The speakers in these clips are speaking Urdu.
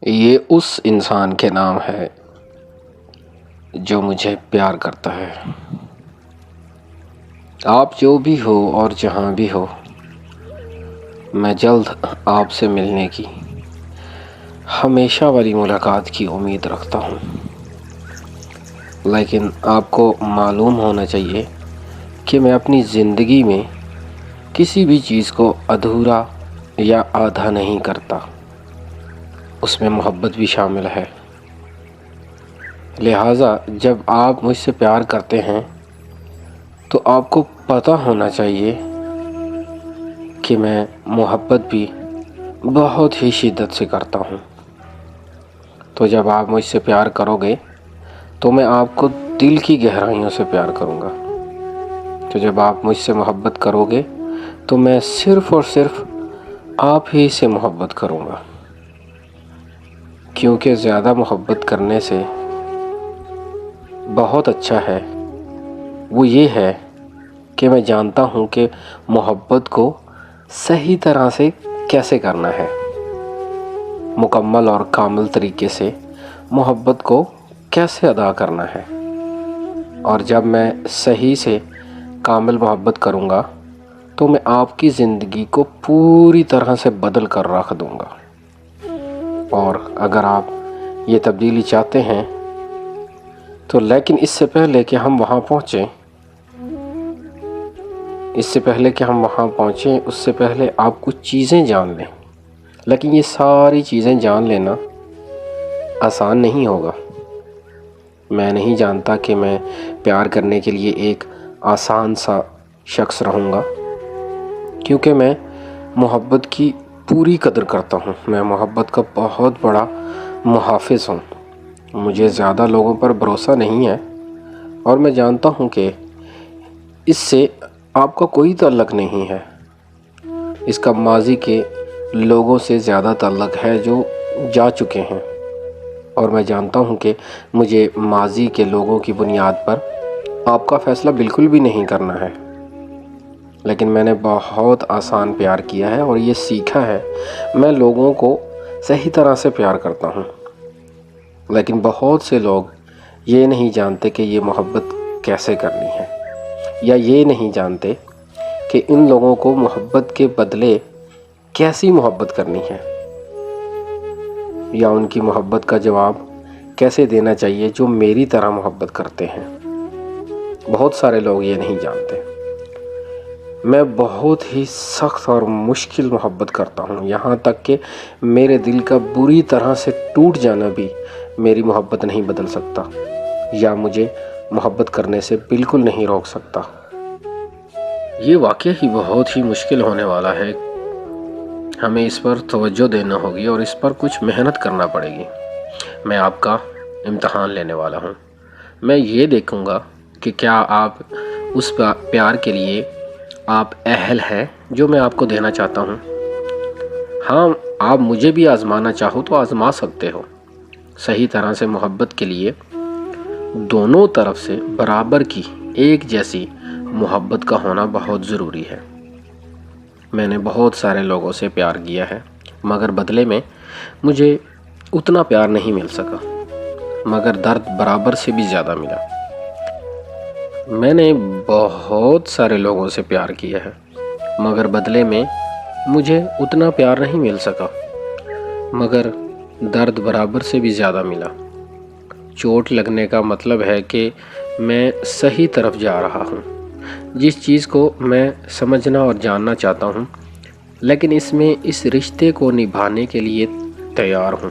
یہ اس انسان کے نام ہے جو مجھے پیار کرتا ہے۔ آپ جو بھی ہو اور جہاں بھی ہو، میں جلد آپ سے ملنے کی، ہمیشہ والی ملاقات کی امید رکھتا ہوں۔ لیکن آپ کو معلوم ہونا چاہیے کہ میں اپنی زندگی میں کسی بھی چیز کو ادھورا یا آدھا نہیں کرتا، اس میں محبت بھی شامل ہے۔ لہٰذا جب آپ مجھ سے پیار کرتے ہیں تو آپ کو پتہ ہونا چاہیے کہ میں محبت بھی بہت ہی شدت سے کرتا ہوں۔ تو جب آپ مجھ سے پیار کرو گے تو میں آپ کو دل کی گہرائیوں سے پیار کروں گا۔ تو جب آپ مجھ سے محبت کرو گے تو میں صرف اور صرف آپ ہی سے محبت کروں گا، کیونکہ زیادہ محبت کرنے سے بہت اچھا ہے وہ یہ ہے کہ میں جانتا ہوں کہ محبت کو صحیح طرح سے کیسے کرنا ہے، مکمل اور کامل طریقے سے محبت کو کیسے ادا کرنا ہے۔ اور جب میں صحیح سے کامل محبت کروں گا تو میں آپ کی زندگی کو پوری طرح سے بدل کر رکھ دوں گا۔ اور اگر آپ یہ تبدیلی چاہتے ہیں تو لیکن اس سے پہلے کہ ہم وہاں پہنچیں، اس سے پہلے آپ کچھ چیزیں جان لیں۔ لیکن یہ ساری چیزیں جان لینا آسان نہیں ہوگا۔ میں نہیں جانتا کہ میں پیار کرنے کے لیے ایک آسان سا شخص رہوں گا، کیونکہ میں محبت کی پوری قدر کرتا ہوں۔ میں محبت کا بہت بڑا محافظ ہوں۔ مجھے زیادہ لوگوں پر بھروسہ نہیں ہے، اور میں جانتا ہوں کہ اس سے آپ کا کوئی تعلق نہیں ہے۔ اس کا ماضی کے لوگوں سے زیادہ تعلق ہے جو جا چکے ہیں، اور میں جانتا ہوں کہ مجھے ماضی کے لوگوں کی بنیاد پر آپ کا فیصلہ بالکل بھی نہیں کرنا ہے۔ لیکن میں نے بہت آسان پیار کیا ہے اور یہ سیکھا ہے، میں لوگوں کو صحیح طرح سے پیار کرتا ہوں۔ لیکن بہت سے لوگ یہ نہیں جانتے کہ یہ محبت کیسے کرنی ہے، یا یہ نہیں جانتے کہ ان لوگوں کو محبت کے بدلے کیسی محبت کرنی ہے، یا ان کی محبت کا جواب کیسے دینا چاہیے جو میری طرح محبت کرتے ہیں۔ بہت سارے لوگ یہ نہیں جانتے۔ میں بہت ہی سخت اور مشکل محبت کرتا ہوں، یہاں تک کہ میرے دل کا بری طرح سے ٹوٹ جانا بھی میری محبت نہیں بدل سکتا، یا مجھے محبت کرنے سے بالکل نہیں روک سکتا۔ یہ واقعہ ہی بہت ہی مشکل ہونے والا ہے۔ ہمیں اس پر توجہ دینا ہوگی اور اس پر کچھ محنت کرنا پڑے گی۔ میں آپ کا امتحان لینے والا ہوں۔ میں یہ دیکھوں گا کہ کیا آپ اس پیار کے لیے آپ اہل ہیں جو میں آپ کو دینا چاہتا ہوں۔ ہاں، آپ مجھے بھی آزمانا چاہو تو آزما سکتے ہو۔ صحیح طرح سے محبت کے لیے دونوں طرف سے برابر کی ایک جیسی محبت کا ہونا بہت ضروری ہے۔ میں نے بہت سارے لوگوں سے پیار کیا ہے، مگر بدلے میں مجھے اتنا پیار نہیں مل سکا، مگر درد برابر سے بھی زیادہ ملا۔ میں نے بہت سارے لوگوں سے پیار کیا ہے، مگر بدلے میں مجھے اتنا پیار نہیں مل سکا، مگر درد برابر سے بھی زیادہ ملا۔ چوٹ لگنے کا مطلب ہے کہ میں صحیح طرف جا رہا ہوں، جس چیز کو میں سمجھنا اور جاننا چاہتا ہوں، لیکن اس رشتے کو نبھانے کے لیے تیار ہوں۔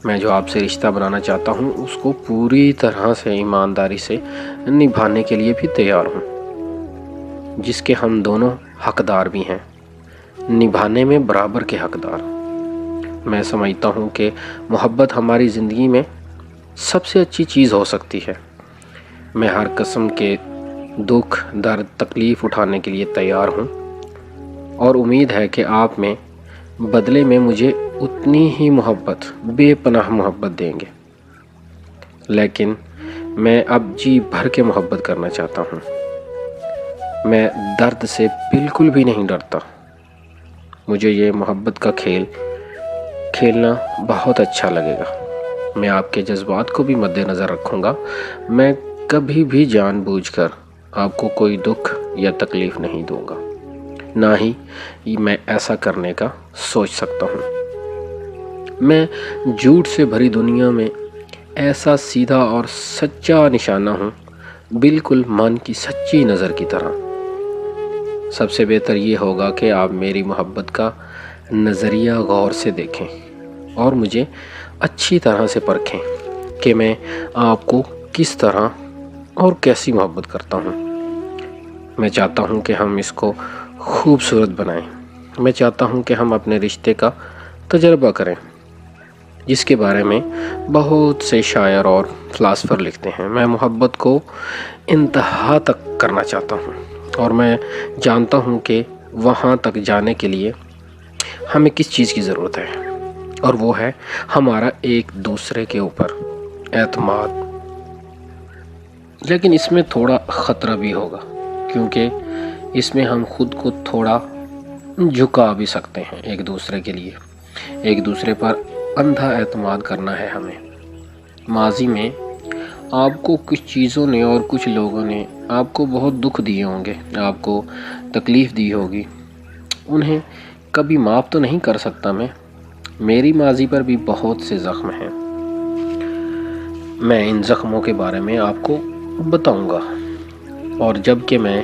میں جو آپ سے رشتہ بنانا چاہتا ہوں اس کو پوری طرح سے ایمانداری سے نبھانے کے لیے بھی تیار ہوں، جس کے ہم دونوں حقدار بھی ہیں، نبھانے میں برابر کے حقدار۔ میں سمجھتا ہوں کہ محبت ہماری زندگی میں سب سے اچھی چیز ہو سکتی ہے۔ میں ہر قسم کے دکھ، درد، تکلیف اٹھانے کے لیے تیار ہوں، اور امید ہے کہ آپ میں بدلے میں مجھے اتنی ہی محبت، بے پناہ محبت دیں گے۔ لیکن میں اب جی بھر کے محبت کرنا چاہتا ہوں۔ میں درد سے بالکل بھی نہیں ڈرتا۔ مجھے یہ محبت کا کھیل کھیلنا بہت اچھا لگے گا۔ میں آپ کے جذبات کو بھی مد نظر رکھوں گا۔ میں کبھی بھی جان بوجھ کر آپ کو کوئی دکھ یا تکلیف نہیں دوں گا، نہ ہی میں ایسا کرنے کا سوچ سکتا ہوں۔ میں جھوٹ سے بھری دنیا میں ایسا سیدھا اور سچا نشانہ ہوں، بالکل من کی سچی نظر کی طرح۔ سب سے بہتر یہ ہوگا کہ آپ میری محبت کا نظریہ غور سے دیکھیں اور مجھے اچھی طرح سے پرکھیں کہ میں آپ کو کس طرح اور کیسی محبت کرتا ہوں۔ میں چاہتا ہوں کہ ہم اس کو خوبصورت بنائیں۔ میں چاہتا ہوں کہ ہم اپنے رشتے کا تجربہ کریں، جس کے بارے میں بہت سے شاعر اور فلاسفر لکھتے ہیں۔ میں محبت کو انتہا تک کرنا چاہتا ہوں، اور میں جانتا ہوں کہ وہاں تک جانے کے لیے ہمیں کس چیز کی ضرورت ہے، اور وہ ہے ہمارا ایک دوسرے کے اوپر اعتماد۔ لیکن اس میں تھوڑا خطرہ بھی ہوگا، کیونکہ اس میں ہم خود کو تھوڑا جھکا بھی سکتے ہیں ایک دوسرے کے لیے۔ ایک دوسرے پر اندھا اعتماد کرنا ہے ہمیں۔ ماضی میں آپ کو کچھ چیزوں نے اور کچھ لوگوں نے آپ کو بہت دکھ دیے ہوں گے، آپ کو تکلیف دی ہوگی۔ انہیں کبھی معاف تو نہیں کر سکتا میں۔ میری ماضی پر بھی بہت سے زخم ہیں۔ میں ان زخموں کے بارے میں آپ کو بتاؤں گا، اور جب کہ میں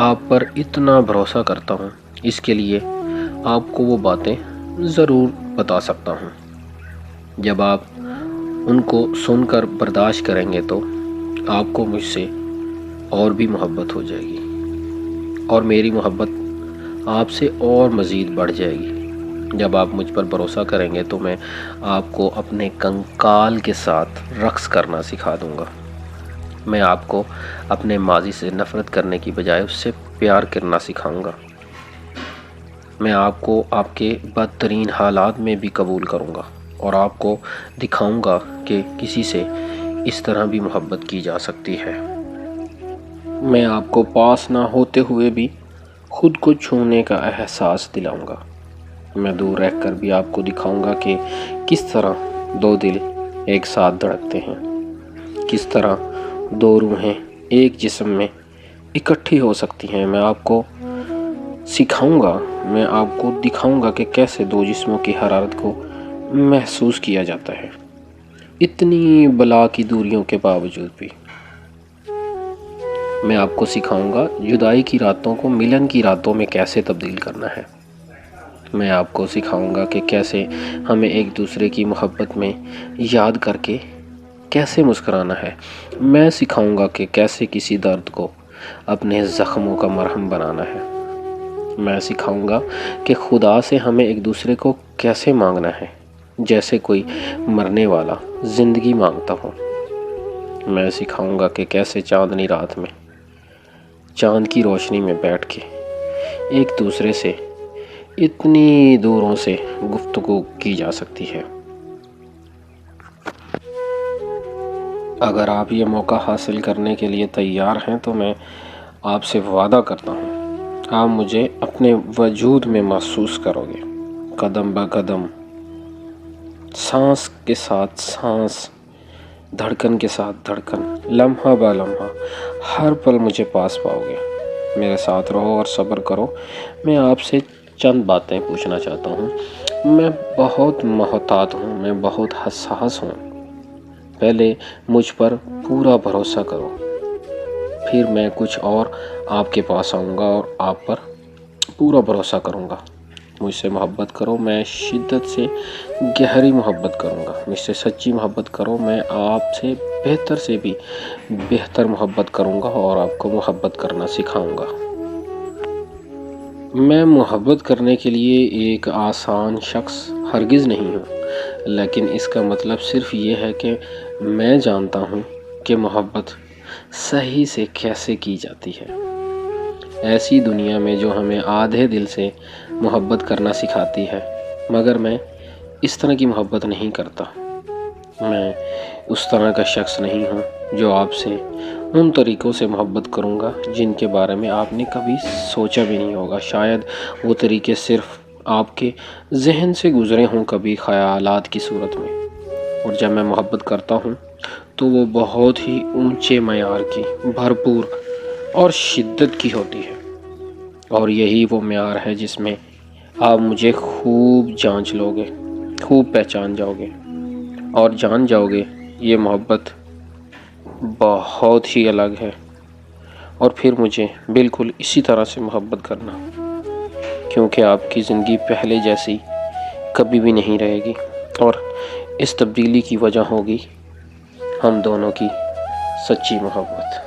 آپ پر اتنا بھروسہ کرتا ہوں، اس کے لیے آپ کو وہ باتیں ضرور بتا سکتا ہوں۔ جب آپ ان کو سن کر برداشت کریں گے تو آپ کو مجھ سے اور بھی محبت ہو جائے گی، اور میری محبت آپ سے اور مزید بڑھ جائے گی۔ جب آپ مجھ پر بھروسہ کریں گے تو میں آپ کو اپنے کنکال کے ساتھ رقص کرنا سکھا دوں گا۔ میں آپ کو اپنے ماضی سے نفرت کرنے کی بجائے اس سے پیار کرنا سکھاؤں گا۔ میں آپ کو آپ کے بدترین حالات میں بھی قبول کروں گا، اور آپ کو دکھاؤں گا کہ کسی سے اس طرح بھی محبت کی جا سکتی ہے۔ میں آپ کو پاس نہ ہوتے ہوئے بھی خود کو چھونے کا احساس دلاؤں گا۔ میں دور رہ کر بھی آپ کو دکھاؤں گا کہ کس طرح دو دل ایک ساتھ دھڑکتے ہیں، کس طرح دو روحیں ایک جسم میں اکٹھی ہو سکتی ہیں۔ میں آپ کو سکھاؤں گا، میں آپ کو دکھاؤں گا کہ کیسے دو جسموں کی حرارت کو محسوس کیا جاتا ہے، اتنی بلا کی دوریوں کے باوجود بھی۔ میں آپ کو سکھاؤں گا جدائی کی راتوں کو ملن کی راتوں میں کیسے تبدیل کرنا ہے۔ میں آپ کو سکھاؤں گا کہ کیسے ہمیں ایک دوسرے کی محبت میں یاد کر کے کیسے مسکرانا ہے۔ میں سکھاؤں گا کہ کیسے کسی درد کو اپنے زخموں کا مرہم بنانا ہے۔ میں سکھاؤں گا کہ خدا سے ہمیں ایک دوسرے کو کیسے مانگنا ہے، جیسے کوئی مرنے والا زندگی مانگتا ہو۔ میں سکھاؤں گا کہ کیسے چاندنی رات میں چاند کی روشنی میں بیٹھ کے ایک دوسرے سے اتنی دوروں سے گفتگو کی جا سکتی ہے۔ اگر آپ یہ موقع حاصل کرنے کے لیے تیار ہیں تو میں آپ سے وعدہ کرتا ہوں، آپ مجھے اپنے وجود میں محسوس کرو گے، قدم بہ قدم، سانس کے ساتھ سانس، دھڑکن کے ساتھ دھڑکن، لمحہ بہ لمحہ، ہر پل مجھے پاس پاؤ گے۔ میرے ساتھ رہو اور صبر کرو۔ میں آپ سے چند باتیں پوچھنا چاہتا ہوں۔ میں بہت محتاط ہوں، میں بہت حساس ہوں۔ پہلے مجھ پر پورا بھروسہ کرو، پھر میں کچھ اور آپ کے پاس آؤں گا اور آپ پر پورا بھروسہ کروں گا۔ مجھ سے محبت کرو، میں شدت سے گہری محبت کروں گا۔ مجھ سے سچی محبت کرو، میں آپ سے بہتر سے بھی بہتر محبت کروں گا اور آپ کو محبت کرنا سکھاؤں گا۔ میں محبت کرنے کے لیے ایک آسان شخص ہرگز نہیں ہوں، لیکن اس کا مطلب صرف یہ ہے کہ میں جانتا ہوں کہ محبت صحیح سے کیسے کی جاتی ہے۔ ایسی دنیا میں جو ہمیں آدھے دل سے محبت کرنا سکھاتی ہے، مگر میں اس طرح کی محبت نہیں کرتا۔ میں اس طرح کا شخص نہیں ہوں جو آپ سے ان طریقوں سے محبت کروں گا جن کے بارے میں آپ نے کبھی سوچا بھی نہیں ہوگا۔ شاید وہ طریقے صرف آپ کے ذہن سے گزرے ہوں کبھی خیالات کی صورت میں، اور جب میں محبت کرتا ہوں تو وہ بہت ہی اونچے معیار کی، بھرپور اور شدت کی ہوتی ہے، اور یہی وہ معیار ہے جس میں آپ مجھے خوب جانچ لو گے، خوب پہچان جاؤ گے اور جان جاؤ گے یہ محبت بہت ہی الگ ہے، اور پھر مجھے بالکل اسی طرح سے محبت کرنا، کیونکہ آپ کی زندگی پہلے جیسی کبھی بھی نہیں رہے گی، اور اس تبدیلی کی وجہ ہوگی ہم دونوں کی سچی محبت۔